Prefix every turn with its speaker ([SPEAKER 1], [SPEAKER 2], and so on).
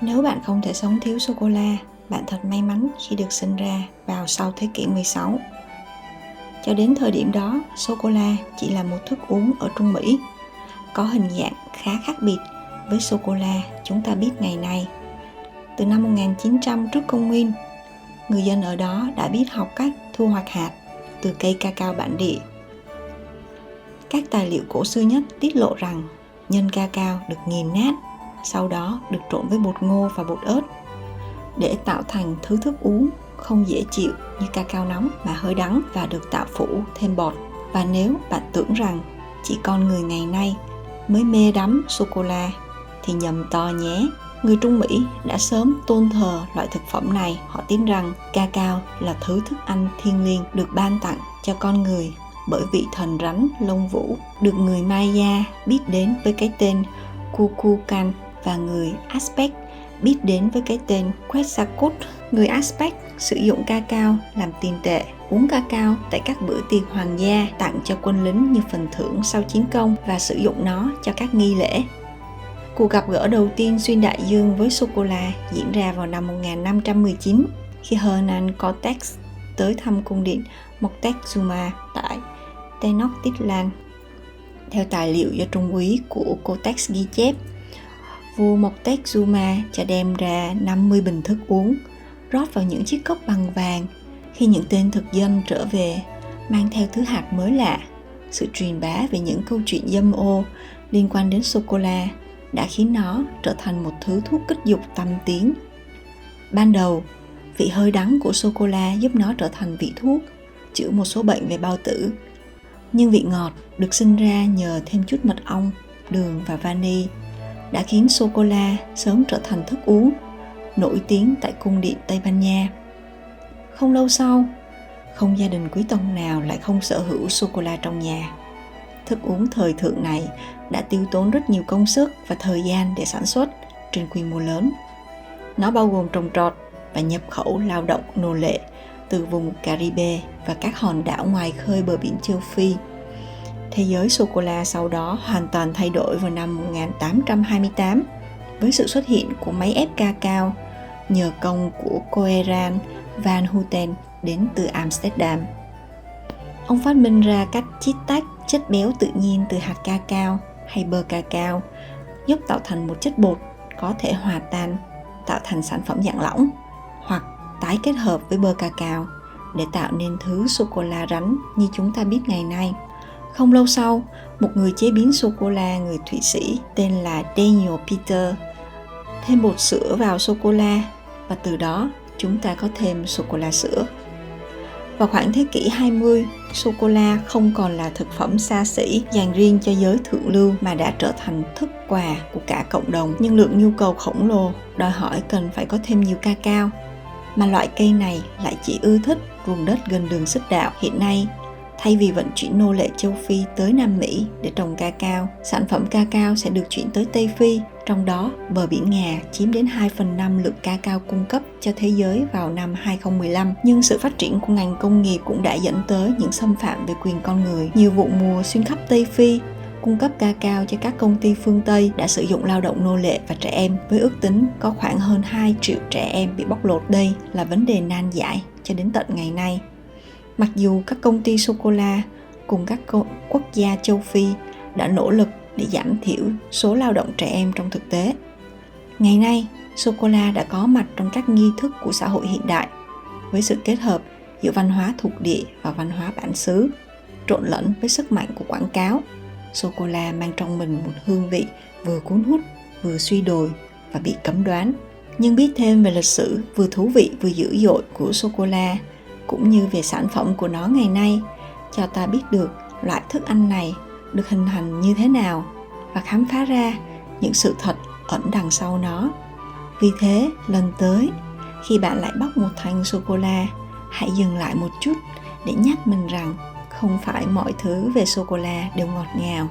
[SPEAKER 1] Nếu bạn không thể sống thiếu sô-cô-la, bạn thật may mắn khi được sinh ra vào sau thế kỷ 16. Cho đến thời điểm đó, sô-cô-la chỉ là một thức uống ở Trung Mỹ, có hình dạng khá khác biệt với sô-cô-la chúng ta biết ngày nay. Từ năm 1900 trước công nguyên, người dân ở đó đã biết học cách thu hoạch hạt từ cây cacao bản địa. Các tài liệu cổ xưa nhất tiết lộ rằng nhân cacao được nghiền nát, sau đó được trộn với bột ngô và bột ớt để tạo thành thứ thức uống không dễ chịu như cacao nóng mà hơi đắng và được tạo phủ thêm bọt. Và nếu bạn tưởng rằng chỉ con người ngày nay mới mê đắm sô-cô-la thì nhầm to nhé. Người Trung Mỹ đã sớm tôn thờ loại thực phẩm này. Họ tin rằng cacao là thứ thức ăn thiêng liêng được ban tặng cho con người bởi vị thần rắn lông vũ được người Maya biết đến với cái tên Kukulkan và người Aztec biết đến với cái tên Quetzalcoatl. Người Aztec sử dụng cacao làm tiền tệ, uống cacao tại các bữa tiệc hoàng gia, tặng cho quân lính như phần thưởng sau chiến công và sử dụng nó cho các nghi lễ. Cuộc gặp gỡ đầu tiên xuyên đại dương với sô-cô-la diễn ra vào năm 1519 khi Hernán Cortés tới thăm cung điện Moctezuma tại Tenochtitlan. Theo tài liệu do trung úy của Cortés ghi chép, vua Moctezuma cho đem ra 50 bình thức uống, rót vào những chiếc cốc bằng vàng. Khi những tên thực dân trở về, mang theo thứ hạt mới lạ, sự truyền bá về những câu chuyện dâm ô liên quan đến sô-cô-la đã khiến nó trở thành một thứ thuốc kích dục tăm tiếng. Ban đầu, vị hơi đắng của sô-cô-la giúp nó trở thành vị thuốc, chữa một số bệnh về bao tử. Nhưng vị ngọt được sinh ra nhờ thêm chút mật ong, đường và vani đã khiến sô-cô-la sớm trở thành thức uống nổi tiếng tại cung điện Tây Ban Nha. Không lâu sau, không gia đình quý tộc nào lại không sở hữu sô-cô-la trong nhà. Thức uống thời thượng này đã tiêu tốn rất nhiều công sức và thời gian để sản xuất trên quy mô lớn. Nó bao gồm trồng trọt và nhập khẩu lao động nô lệ từ vùng Caribe và các hòn đảo ngoài khơi bờ biển châu Phi. Thế giới sô-cô-la sau đó hoàn toàn thay đổi vào năm 1828 với sự xuất hiện của máy ép cacao nhờ công của Coeran van Houten đến từ Amsterdam. Ông phát minh ra cách chiết tách chất béo tự nhiên từ hạt cacao hay bơ cacao, giúp tạo thành một chất bột có thể hòa tan, tạo thành sản phẩm dạng lỏng hoặc tái kết hợp với bơ cacao để tạo nên thứ sô-cô-la rắn như chúng ta biết ngày nay. Không lâu sau, một người chế biến sô-cô-la người Thụy Sĩ tên là Daniel Peter thêm bột sữa vào sô-cô-la và từ đó chúng ta có thêm sô-cô-la sữa. Vào khoảng thế kỷ 20, sô-cô-la không còn là thực phẩm xa xỉ dành riêng cho giới thượng lưu mà đã trở thành thức quà của cả cộng đồng. Nhưng lượng nhu cầu khổng lồ đòi hỏi cần phải có thêm nhiều cacao, mà loại cây này lại chỉ ưa thích vùng đất gần đường xích đạo. Hiện nay, thay vì vận chuyển nô lệ châu Phi tới Nam Mỹ để trồng cacao, sản phẩm cacao sẽ được chuyển tới Tây Phi, trong đó bờ biển Nga chiếm đến 2/5 lượng cacao cung cấp cho thế giới vào năm 2015. Nhưng sự phát triển của ngành công nghiệp cũng đã dẫn tới những xâm phạm về quyền con người. Nhiều vụ mùa xuyên khắp Tây Phi cung cấp cacao cho các công ty phương Tây đã sử dụng lao động nô lệ và trẻ em, với ước tính có khoảng hơn 2 triệu trẻ em bị bóc lột. Đây là vấn đề nan giải cho đến tận ngày nay. Mặc dù các công ty sô-cô-la cùng các quốc gia châu Phi đã nỗ lực để giảm thiểu số lao động trẻ em trong thực tế, ngày nay sô-cô-la đã có mặt trong các nghi thức của xã hội hiện đại với sự kết hợp giữa văn hóa thuộc địa và văn hóa bản xứ, trộn lẫn với sức mạnh của quảng cáo. Sô-cô-la mang trong mình một hương vị vừa cuốn hút, vừa suy đồi và bị cấm đoán. Nhưng biết thêm về lịch sử vừa thú vị vừa dữ dội của sô-cô-la cũng như về sản phẩm của nó ngày nay cho ta biết được loại thức ăn này được hình thành như thế nào và khám phá ra những sự thật ẩn đằng sau nó. Vì thế, lần tới, khi bạn lại bóc một thanh sô-cô-la, hãy dừng lại một chút để nhắc mình rằng không phải mọi thứ về sô-cô-la đều ngọt ngào.